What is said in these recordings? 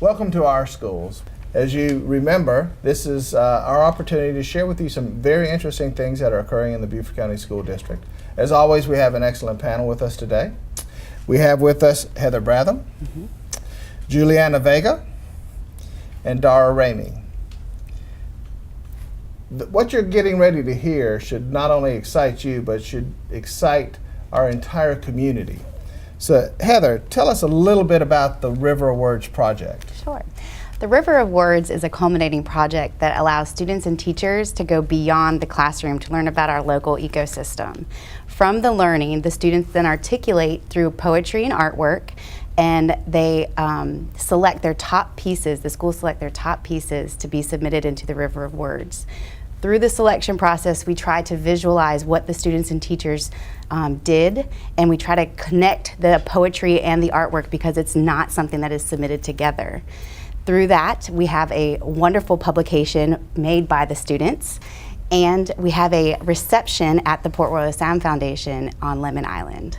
Welcome to our schools. As you remember, this is our opportunity to share with you some very interesting things that are occurring in the Beaufort County School District. As always, we have an excellent panel with us today. We have with us Heather Bratham, Juliana Vega, and Dara Ramey. What you're getting ready to hear should not only excite you, but should excite our entire community. So Heather, tell us a little bit about the River of Words project. Sure. The River of Words is a culminating project that allows students and teachers to go beyond the classroom to learn about our local ecosystem. From the learning, the students then articulate through poetry and artwork, and they select their top pieces, the schools select their top pieces to be submitted into the River of Words. Through the selection process, we try to visualize what the students and teachers did, and we try to connect the poetry and the artwork because it's not something that is submitted together. Through that, we have a wonderful publication made by the students, and we have a reception at the Port Royal Sound Foundation on Lemon Island.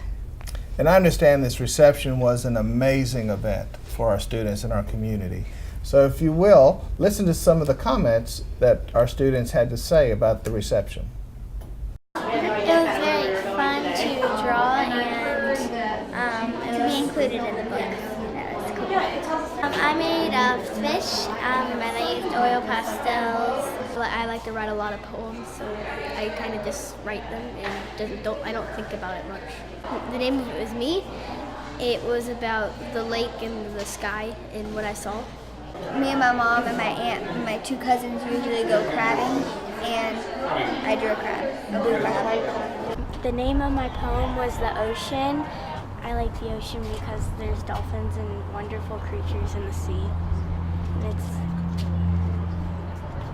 And I understand this reception was an amazing event for our students and our community. So if you will, listen to some of the comments that our students had to say about the reception. It was very fun to draw and to be included in the book. That was cool. I made a fish and I used oil pastels. I like to write a lot of poems, so I kind of just write them and I don't think about it much. The name of it was Me. It was about the lake and the sky and what I saw. Me and my mom and my aunt and my two cousins usually go crabbing, and I drew a crab, a blue crab. The name of my poem was The Ocean. I like the ocean because there's dolphins and wonderful creatures in the sea.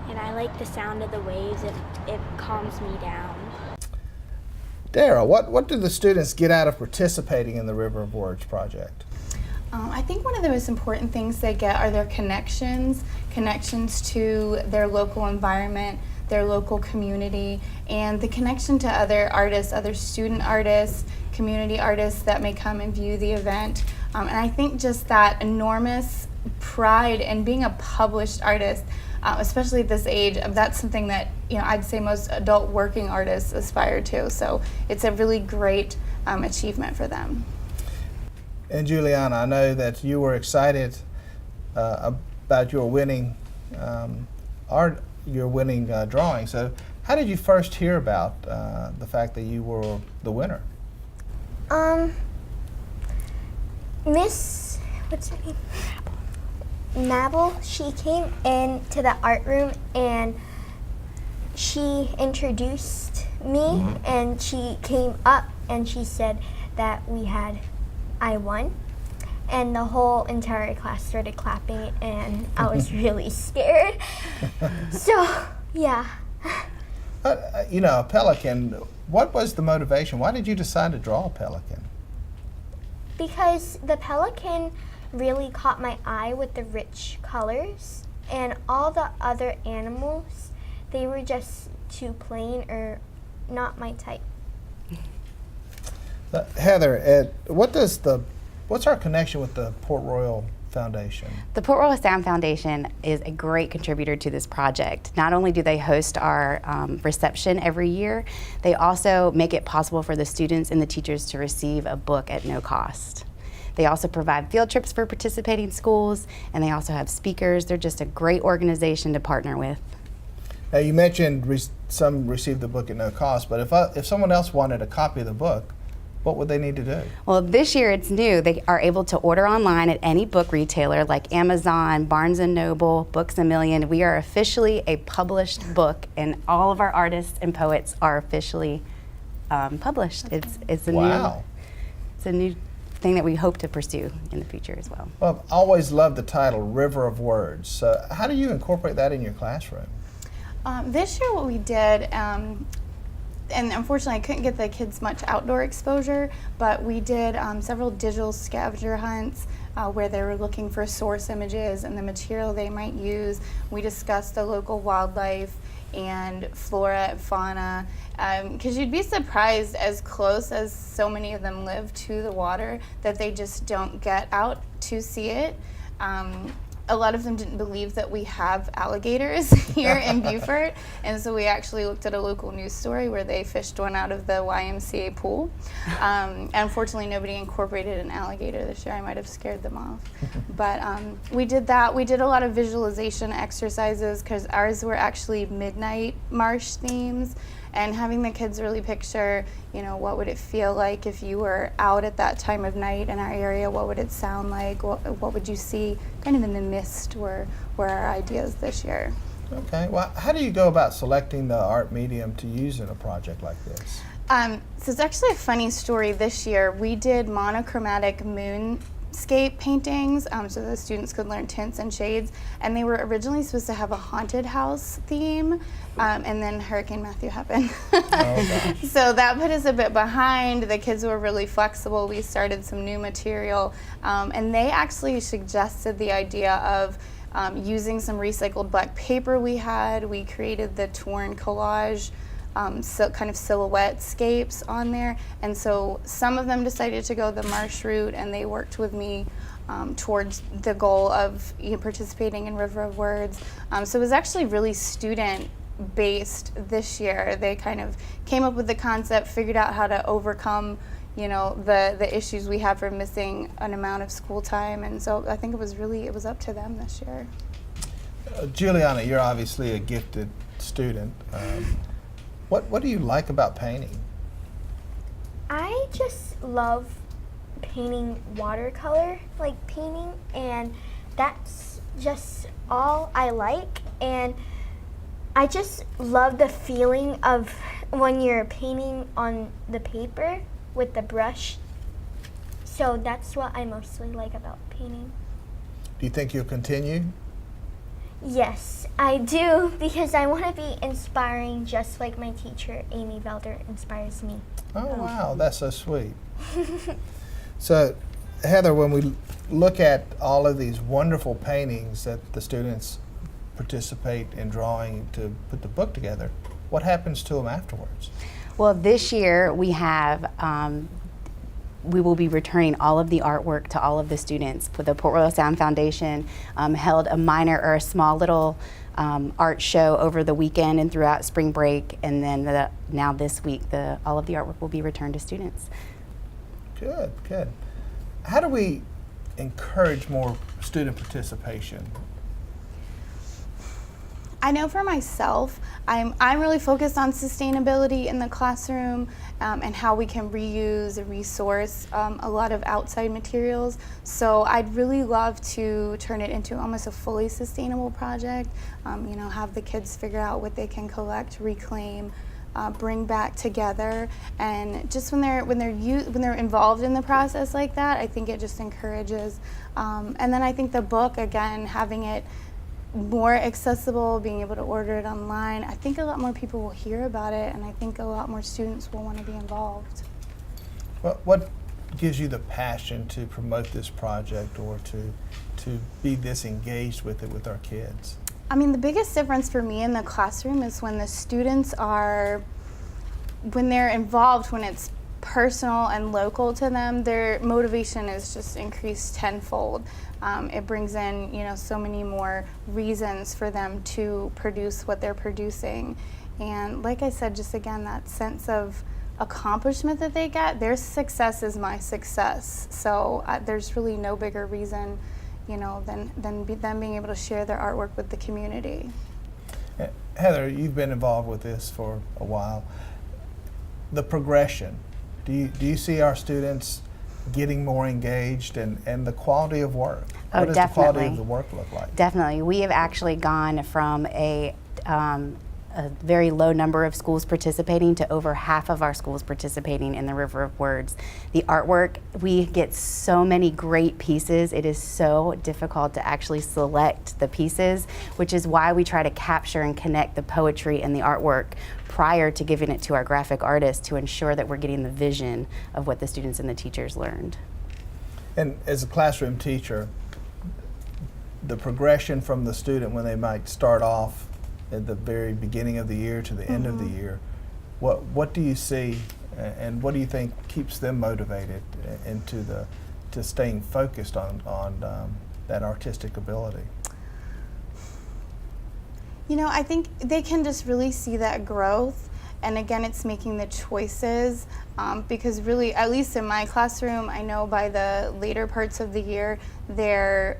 And I like the sound of the waves. It calms me down. Dara, what do the students get out of participating in the River of Words project? I think one of the most important things they get are their connections to their local environment, their local community, and the connection to other artists, other student artists, community artists that may come and view the event. And I think just that enormous pride in being a published artist, especially at this age, that's something that I'd say most adult working artists aspire to. So it's a really great achievement for them. And Juliana, I know that you were excited about your winning drawing. So how did you first hear about the fact that you were the winner? Miss, what's her name? Mabel, she came into the art room and she introduced me, and she came up and she said that I won, and the whole entire class started clapping, and I was really scared. So, yeah. A pelican, what was the motivation? Why did you decide to draw a pelican? Because the pelican really caught my eye with the rich colors, and all the other animals, they were just too plain or not my type. Heather, what's our connection with the Port Royal Foundation? The Port Royal Sound Foundation is a great contributor to this project. Not only do they host our reception every year, they also make it possible for the students and the teachers to receive a book at no cost. They also provide field trips for participating schools, and they also have speakers. They're just a great organization to partner with. Now you mentioned some received the book at no cost, but if someone else wanted a copy of the book, what would they need to do? Well, this year it's new. They are able to order online at any book retailer like Amazon, Barnes & Noble, Books A Million. We are officially a published book, and all of our artists and poets are officially published. It's a new thing that we hope to pursue in the future as well. Well, I've always loved the title, River of Words. So how do you incorporate that in your classroom? This year what we did, and unfortunately I couldn't get the kids much outdoor exposure, but we did several digital scavenger hunts where they were looking for source images and the material they might use. We discussed the local wildlife and flora and fauna, because you'd be surprised as close as so many of them live to the water that they just don't get out to see it. a lot of them didn't believe that we have alligators here in Beaufort, and so we actually looked at a local news story where they fished one out of the YMCA pool. Unfortunately, nobody incorporated an alligator this year. I might have scared them off. But we did that. We did a lot of visualization exercises because ours were actually midnight marsh themes, and having the kids really picture, you know, what would it feel like if you were out at that time of night in our area? What would it sound like? What would you see kind of in the mist were our ideas this year. Okay, well, how do you go about selecting the art medium to use in a project like this? So it's actually a funny story. This year we did monochromatic moonscape paintings, so the students could learn tints and shades, and they were originally supposed to have a haunted house theme, and then Hurricane Matthew happened. Okay. So that put us a bit behind. The kids were really flexible. We started some new material, and they actually suggested the idea of using some recycled black paper we had. We created the torn collage, so kind of silhouette scapes on there, and so some of them decided to go the marsh route, and they worked with me towards the goal of participating in River of Words. So it was actually really student-based this year. They kind of came up with the concept, figured out how to overcome, you know, the issues we have for missing an amount of school time, and so I think it was up to them this year. Juliana, you're obviously a gifted student. What do you like about painting? I just love painting watercolor, like painting, and that's just all I like. And I just love the feeling of when you're painting on the paper with the brush. So that's what I mostly like about painting. Do you think you'll continue? Yes, I do, because I want to be inspiring just like my teacher, Amy Velder, inspires me. Oh, wow, that's so sweet. So, Heather, when we look at all of these wonderful paintings that the students participate in drawing to put the book together, what happens to them afterwards? Well, this year we have, we will be returning all of the artwork to all of the students. For the Port Royal Sound Foundation held a minor or a small little art show over the weekend and throughout spring break, and then now this week all of the artwork will be returned to students. Good, good. How do we encourage more student participation? I know for myself, I'm really focused on sustainability in the classroom and how we can reuse and resource a lot of outside materials. So I'd really love to turn it into almost a fully sustainable project. You know, have the kids figure out what they can collect, reclaim, bring back together, and just when they're involved in the process like that, I think it just encourages. And then I think the book, again, having it more accessible, being able to order it online, I think a lot more people will hear about it, and I think a lot more students will want to be involved. What gives you the passion to promote this project or to be this engaged with it with our kids? I mean, the biggest difference for me in the classroom is when the students when they're involved, when it's personal and local to them, their motivation is just increased tenfold. It brings in, you know, so many more reasons for them to produce what they're producing. And like I said, just again, that sense of accomplishment that they get, their success is my success. So there's really no bigger reason, you know, than them being able to share their artwork with the community. Heather, you've been involved with this for a while. The progression, do you see our students getting more engaged and the quality of work? What does the quality of the work look like? Definitely. We have actually gone from a very low number of schools participating to over half of our schools participating in the River of Words. The artwork, we get so many great pieces. It is so difficult to actually select the pieces, which is why we try to capture and connect the poetry and the artwork prior to giving it to our graphic artists to ensure that we're getting the vision of what the students and the teachers learned. And as a classroom teacher, the progression from the student when they might start off at the very beginning of the year to the end of the year, what do you see and what do you think keeps them motivated into to staying focused on that artistic ability? You know, I think they can just really see that growth. And again, it's making the choices because really, at least in my classroom, I know by the later parts of the year, they're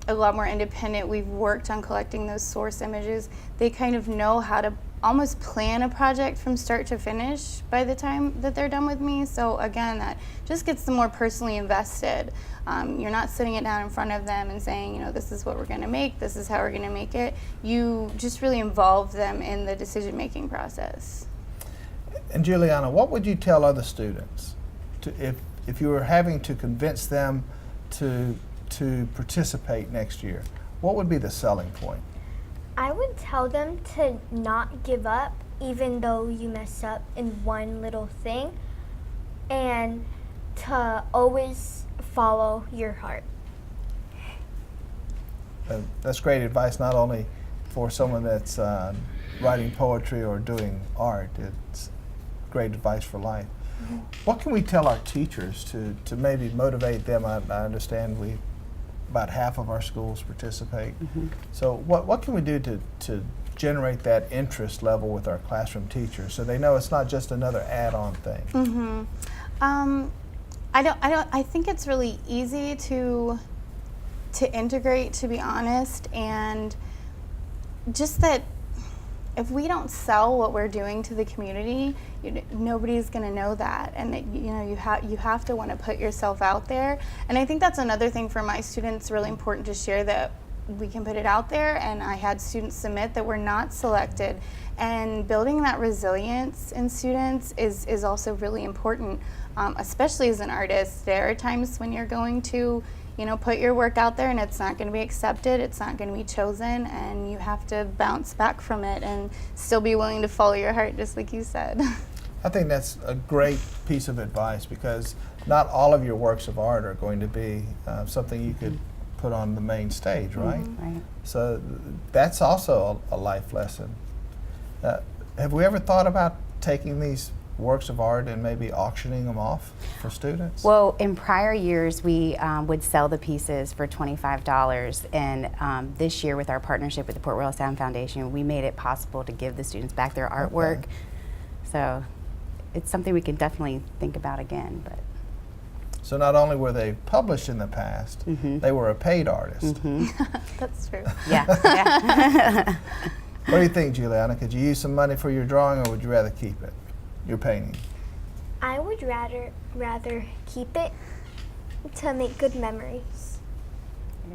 a lot more independent. We've worked on collecting those source images. They kind of know how to almost plan a project from start to finish by the time that they're done with me. So again, that just gets them more personally invested. You're not sitting it down in front of them and saying, you know, this is what we're gonna make, this is how we're gonna make it. You just really involve them in the decision-making process. And Juliana, what would you tell other students if you were having to convince them to participate next year? What would be the selling point? I would tell them to not give up even though you mess up in one little thing, and to always follow your heart. That's great advice, not only for someone that's writing poetry or doing art. It's great advice for life. Mm-hmm. What can we tell our teachers to maybe motivate them? I understand about half of our schools participate. Mm-hmm. So what can we do to generate that interest level with our classroom teachers so they know it's not just another add-on thing? Mm-hmm. I think it's really easy to integrate, to be honest, and just that if we don't sell what we're doing to the community, nobody's going to know that, and you have to want to put yourself out there. And I think that's another thing for my students, really important to share, that we can put it out there. And I had students submit that were not selected, and building that resilience in students is also really important, especially as an artist. There are times when you're going to put your work out there and it's not going to be accepted, it's not going to be chosen, and you have to bounce back from it and still be willing to follow your heart, just like you said. I think that's a great piece of advice, because not all of your works of art are going to be something you could put on the main stage, right? Mm-hmm. Right. So that's also a life lesson. Have we ever thought about taking these works of art and maybe auctioning them off for students? Well, in prior years, we would sell the pieces for $25, and this year, with our partnership with the Port Royal Sound Foundation, we made it possible to give the students back their artwork. Okay. So it's something we can definitely think about again. But so not only were they published in the past, mm-hmm. they were a paid artist. Mm-hmm. That's true. Yeah. What do you think, Juliana? Could you use some money for your drawing, or would you rather keep it? Your painting? I would rather keep it to make good memories.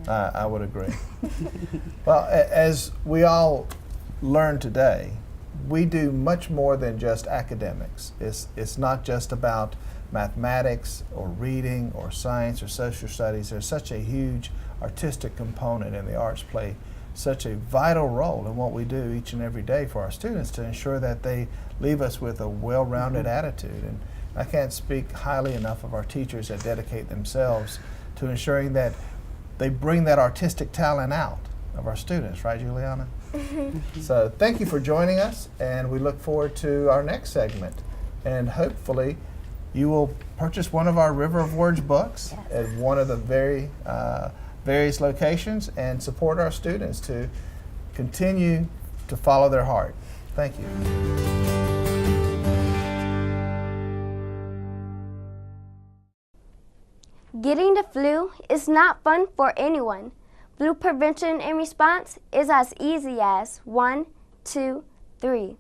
I would agree. Well, as we all learned today, we do much more than just academics. It's not just about mathematics or reading or science or social studies. There's such a huge artistic component, and the arts play such a vital role in what we do each and every day for our students to ensure that they leave us with a well-rounded mm-hmm. attitude. And I can't speak highly enough of our teachers that dedicate themselves to ensuring that they bring that artistic talent out of our students, right, Juliana? Mm-hmm. So thank you for joining us, and we look forward to our next segment. And hopefully you will purchase one of our River of Words books at one of the various locations and support our students to continue to follow their heart. Thank you. Getting the flu is not fun for anyone. Flu prevention and response is as easy as 1, 2, 3.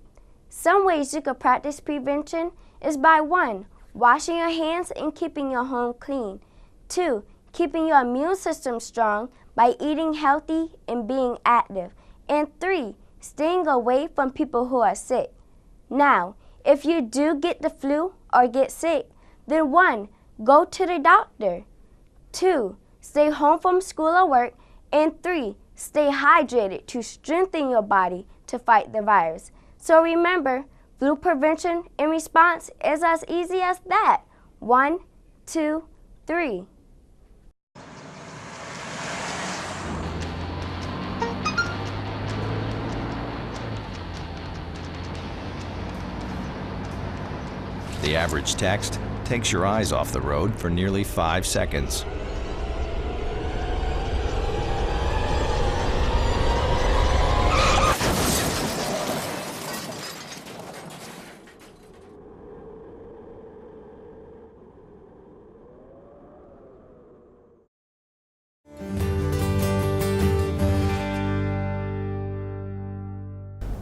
Some ways you could practice prevention is by 1, washing your hands and keeping your home clean. 2, keeping your immune system strong by eating healthy and being active. And 3, staying away from people who are sick. Now, if you do get the flu or get sick, then 1, go to the doctor. 2, stay home from school or work. And 3, stay hydrated to strengthen your body to fight the virus. So remember, flu prevention and response is as easy as that. 1, 2, 3. The average text takes your eyes off the road for nearly 5 seconds.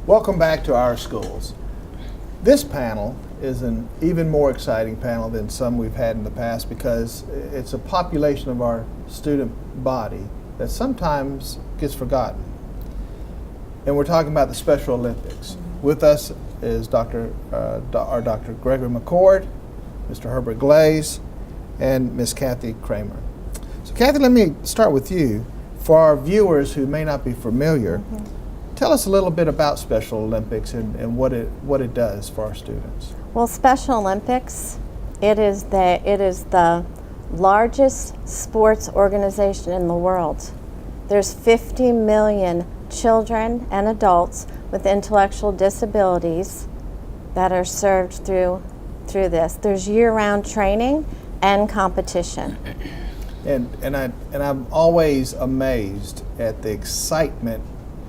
Welcome back to our schools. This panel is an even more exciting panel than some we've had in the past because it's a population of our student body that sometimes gets forgotten. And we're talking about the Special Olympics. With us is Dr. Gregory McCord, Mr. Herbert Glaze, and Miss Okatie Kramer. So Kathy, let me start with you. For our viewers who may not be familiar, tell us a little bit about Special Olympics and what it does for our students. Well, Special Olympics, it is the largest sports organization in the world. There's 50 million children and adults with intellectual disabilities that are served through this. There's year-round training and competition. And I'm always amazed at the excitement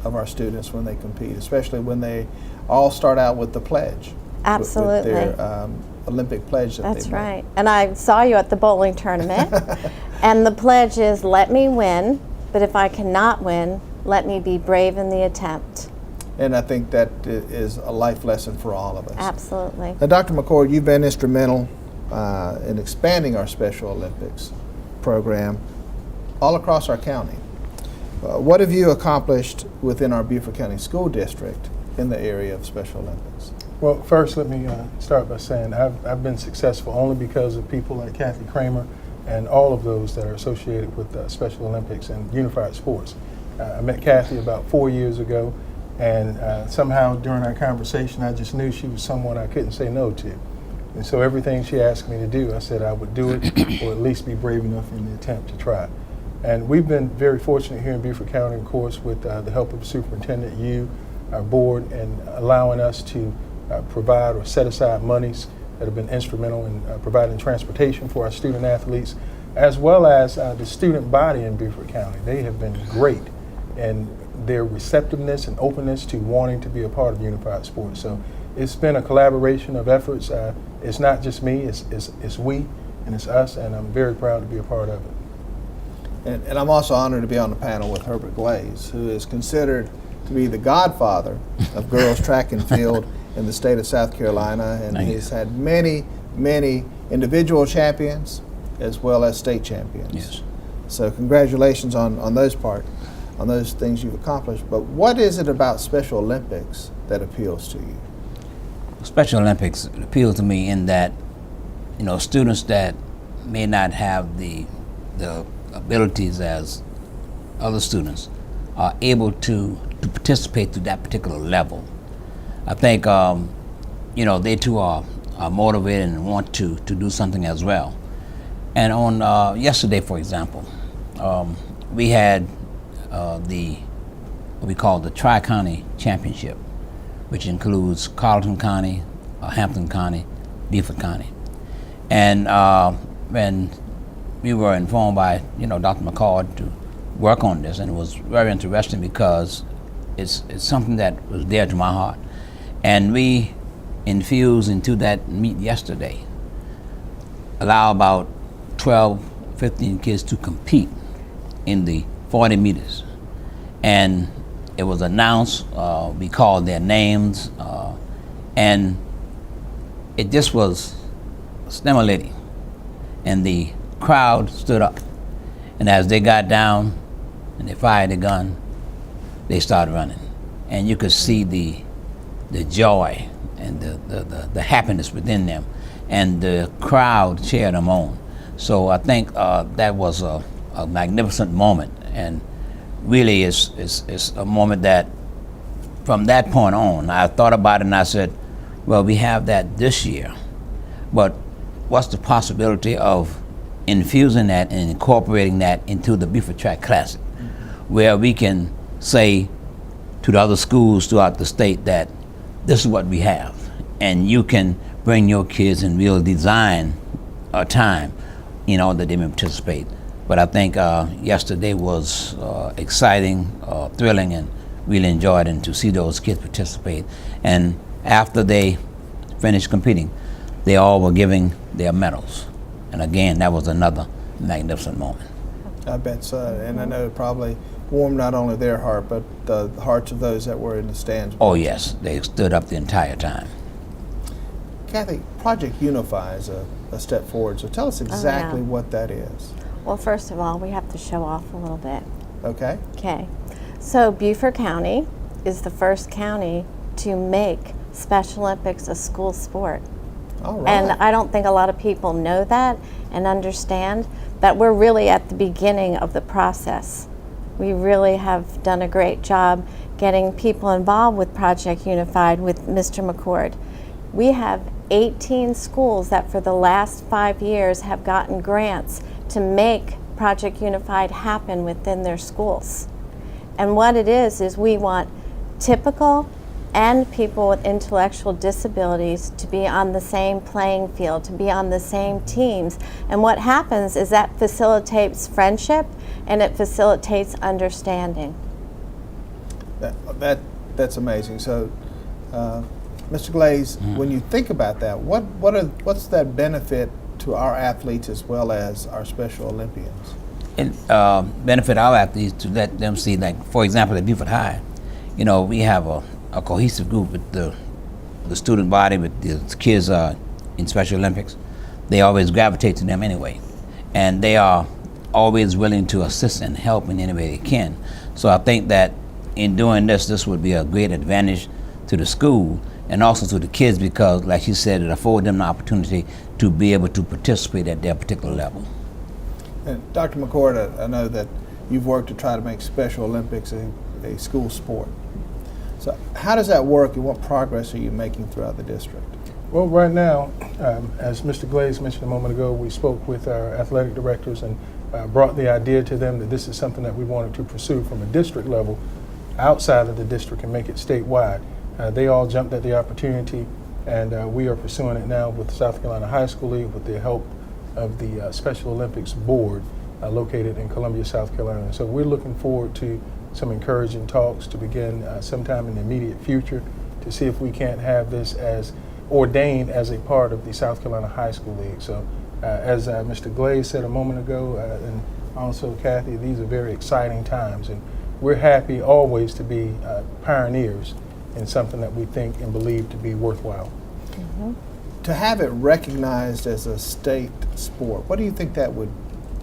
of our students when they compete, especially when they all start out with the pledge. Absolutely. With their Olympic pledge that That's they made. right. And I saw you at the bowling tournament. And the pledge is, let me win, but if I cannot win, let me be brave in the attempt. And I think that is a life lesson for all of us. Absolutely. Now, Dr. McCord, you've been instrumental in expanding our Special Olympics program all across our county. What have you accomplished within our Beaufort County School District in the area of Special Olympics? Well, first let me start by saying I've been successful only because of people like Okatie Kramer and all of those that are associated with Special Olympics and unified sports. I met Kathy about 4 years ago, and somehow during our conversation I just knew she was someone I couldn't say no to. And so everything she asked me to do, I said I would do it or at least be brave enough in the attempt to try. And we've been very fortunate here in Beaufort County, of course, with the help of the superintendent, you, our board, and allowing us to provide or set aside monies that have been instrumental in providing transportation for our student athletes, as well as the student body in Beaufort County. They have been great in their receptiveness and openness to wanting to be a part of unified sports. So it's been a collaboration of efforts. It's not just me, it's we, and it's us, and I'm very proud to be a part of it. And I'm also honored to be on the panel with Herbert Glaze, who is considered to be the godfather of girls track and field in the state of South Carolina, and he's had many, many individual champions as well as state champions. Yes. So congratulations on those things you've accomplished. But what is it about Special Olympics that appeals to you? Special Olympics appeal to me in that, students that may not have the abilities as other students are able to participate to that particular level. I think, they too are motivated and want to do something as well. And on yesterday, for example, we had what we call the Tri-County Championship, which includes Carleton County, Hampton County, Beaufort County. And when we were informed by, Dr. McCord to work on this, and it was very interesting because it's something that was dear to my heart. And we infused into that meet yesterday, allow about 12, 15 kids to compete in the 40 meters. And it was announced, we called their names, and it just was stimulating. And the crowd stood up. And as they got down and they fired the gun, they started running. And you could see the joy and the happiness within them. And the crowd cheered them on. So I think that was a magnificent moment. And really it's a moment that from that point on, I thought about it and I said, well, we have that this year, but what's the possibility of infusing that and incorporating that into the Beaufort Track Classic, where we can say to the other schools throughout the state that this is what we have, and you can bring your kids and really design a time, that they may participate. But I think yesterday was exciting, thrilling, and really enjoyed it, and to see those kids participate. And after they finished competing, they all were giving their medals. And again, that was another magnificent moment. I bet so. And I know probably warmed not only their heart, but the hearts of those that were in the stands. Oh yes, they stood up the entire time. Kathy, Project Unify is a step forward, so tell us exactly what that is. Well, first of all, we have to show off a little bit. Okay. Okay. So Beaufort County is the first county to make Special Olympics a school sport. All right. And I don't think a lot of people know that and understand that we're really at the beginning of the process. We really have done a great job getting people involved with Project Unified with Mr. McCord. We have 18 schools that for the last 5 years have gotten grants to make Project Unified happen within their schools. And what it is we want typical and people with intellectual disabilities to be on the same playing field, to be on the same teams. And what happens is that facilitates friendship and it facilitates understanding. That's amazing. So, Mr. Glaze, when you think about that, what's that benefit to our athletes as well as our Special Olympians? It benefit our athletes to let them see, like for example at Beaufort High, you know, we have a cohesive group with the student body, with the kids in Special Olympics. They always gravitate to them anyway, and they are always willing to assist and help in any way they can. So I think that in doing this would be a great advantage to the school and also to the kids, because like you said, it affords them the opportunity to be able to participate at their particular level. And Dr. McCord, I know that you've worked to try to make Special Olympics a school sport. So how does that work, and what progress are you making throughout the district? Well, right now, as Mr. Glaze mentioned a moment ago, we spoke with our athletic directors and brought the idea to them that this is something that we wanted to pursue from a district level outside of the district and make it statewide. They all jumped at the opportunity, and we are pursuing it now with the South Carolina High School League with the help of the Special Olympics Board located in Columbia, South Carolina. So we're looking forward to some encouraging talks to begin sometime in the immediate future to see if we can't have this as ordained as a part of the South Carolina High School League. So as Mr. Glaze said a moment ago, and also Kathy, these are very exciting times, and we're happy always to be pioneers in something that we think and believe to be worthwhile. Mm-hmm. To have it recognized as a state sport, what do you think that would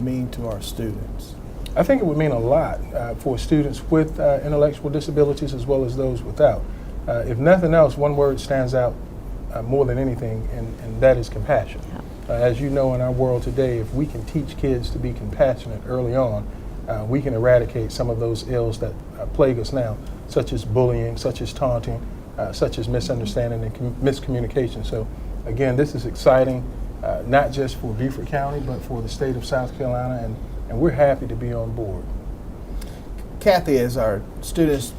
mean to our students? I think it would mean a lot for students with intellectual disabilities as well as those without. If nothing else, one word stands out more than anything, and that is compassion. As you know, in our world today, if we can teach kids to be compassionate early on, we can eradicate some of those ills that plague us now, such as bullying, such as taunting, such as misunderstanding and miscommunication. So again, this is exciting, not just for Beaufort County, but for the state of South Carolina, and we're happy to be on board. Kathy, as our students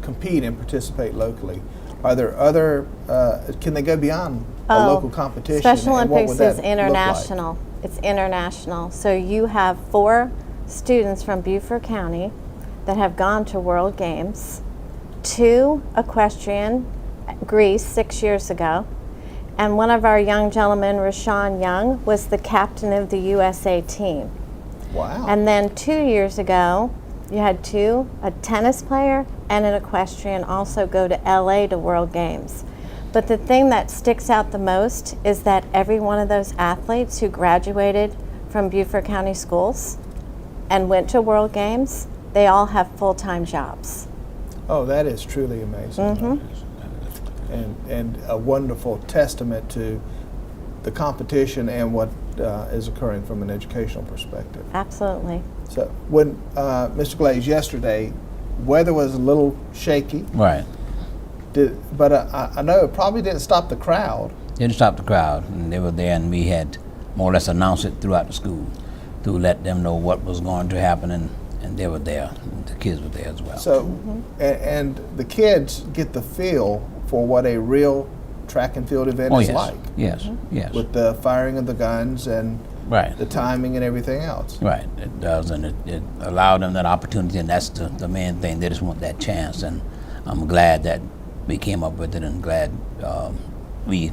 compete and participate locally, are there other, can they go beyond a local competition? Special and what Olympics would that is look international. like? It's international. So you have 4 students from Beaufort County that have gone to World Games, 2 equestrian, Greece 6 years ago, and one of our young gentlemen, Rashawn Young, was the captain of the USA team. Wow. And then 2 years ago, you had 2, a tennis player and an equestrian, also go to LA to World Games. But the thing that sticks out the most is that every one of those athletes who graduated from Beaufort County schools and went to World Games, they all have full-time jobs. Oh, that is truly amazing. Mm-hmm. And a wonderful testament to the competition and what is occurring from an educational perspective. Absolutely. So when Mr. Glaze, yesterday, weather was a little shaky. Right. But I know it probably didn't stop the crowd. Didn't stop the crowd, and they were there, and we had more or less announced it throughout the school to let them know what was going to happen, and they were there. And the kids were there as well. So, and the kids get the feel for what a real track and field event is yes. like. Yes, yes. With the firing of the guns and right. the timing and everything else. Right, it does, and it allowed them that opportunity, and that's the main thing. They just want that chance, and I'm glad that we came up with it, and glad we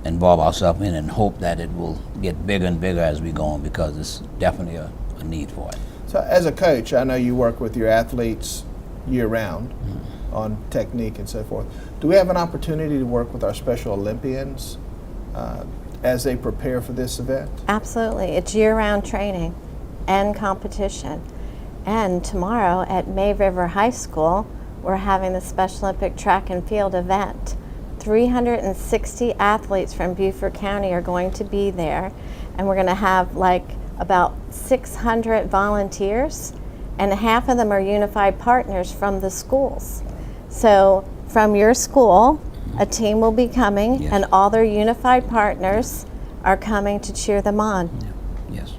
involve ourselves in it, and hope that it will get bigger and bigger as we go on, because it's definitely a need for it. So as a coach, I know you work with your athletes year-round on technique and so forth. Do we have an opportunity to work with our Special Olympians as they prepare for this event? Absolutely. It's year-round training and competition. And tomorrow at May River High School, we're having the Special Olympic track and field event. 360 athletes from Beaufort County are going to be there, and we're going to have like about 600 volunteers, and half of them are unified partners from the schools. So from your school, a team will be coming, Yes. and all their unified partners are coming to cheer them on. Yeah. Yes.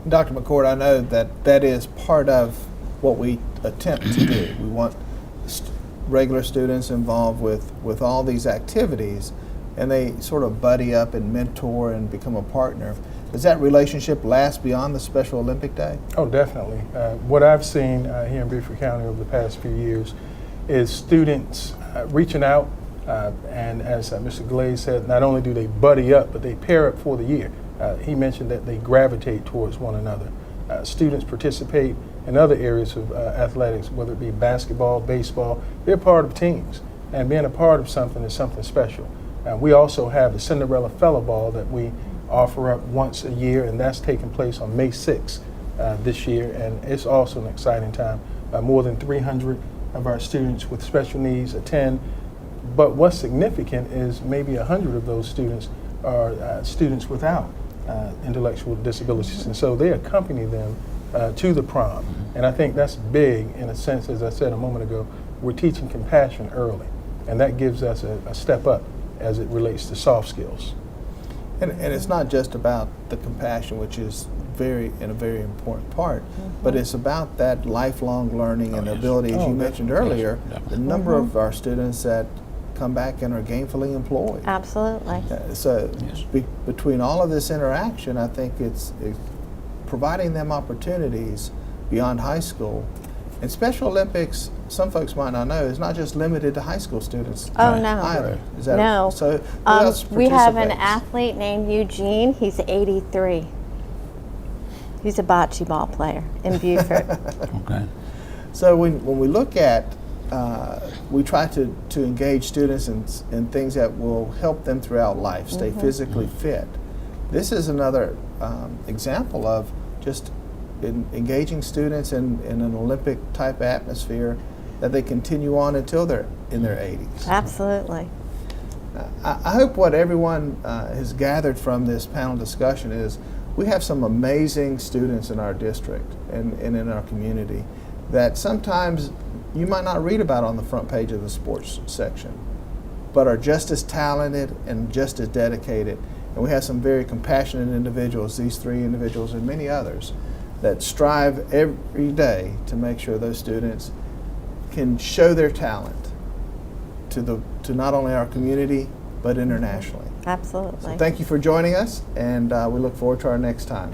Dr. McCord, I know that that is part of what we attempt to do. We want regular students involved with all these activities, and they sort of buddy up and mentor and become a partner. Does that relationship last beyond the Special Olympic Day? Oh, definitely. What I've seen here in Beaufort County over the past few years is students reaching out, and as Mr. Glaze said, not only do they buddy up, but they pair up for the year. He mentioned that they gravitate towards one another. Students participate in other areas of athletics, whether it be basketball, baseball. They're part of teams, and being a part of something is something special. We also have the Cinderella Fellow Ball that we offer up once a year, and that's taking place on May 6th this year, and it's also an exciting time. More than 300 of our students with special needs attend, but what's significant is maybe 100 of those students are students without intellectual disabilities, and so they accompany them to the prom, and I think that's big in a sense. As I said a moment ago, we're teaching compassion early, and that gives us a step up as it relates to soft skills. And it's not just about the compassion, which is a very important part, but it's about that lifelong learning and ability, as you mentioned earlier, the number of our students that come back and are gainfully employed. Absolutely. So between all of this interaction, I think it's providing them opportunities beyond high school. And Special Olympics, some folks might not know, is not just limited to high school students. Oh, no. Either. Is that No. So who else we have an participates? athlete named Eugene. He's 83. He's a bocce ball player in Beaufort. Okay. So when we look at, we try to engage students in things that will help them throughout life, stay physically fit. This is another example of just engaging students in an Olympic type atmosphere that they continue on until they're in their 80s. Absolutely. I hope what everyone has gathered from this panel discussion is we have some amazing students in our district and in our community that sometimes you might not read about on the front page of the sports section, but are just as talented and just as dedicated. And we have some very compassionate individuals, these three individuals and many others, that strive every day to make sure those students can show their talent to not only our community, but internationally. Absolutely. So thank you for joining us, and we look forward to our next time.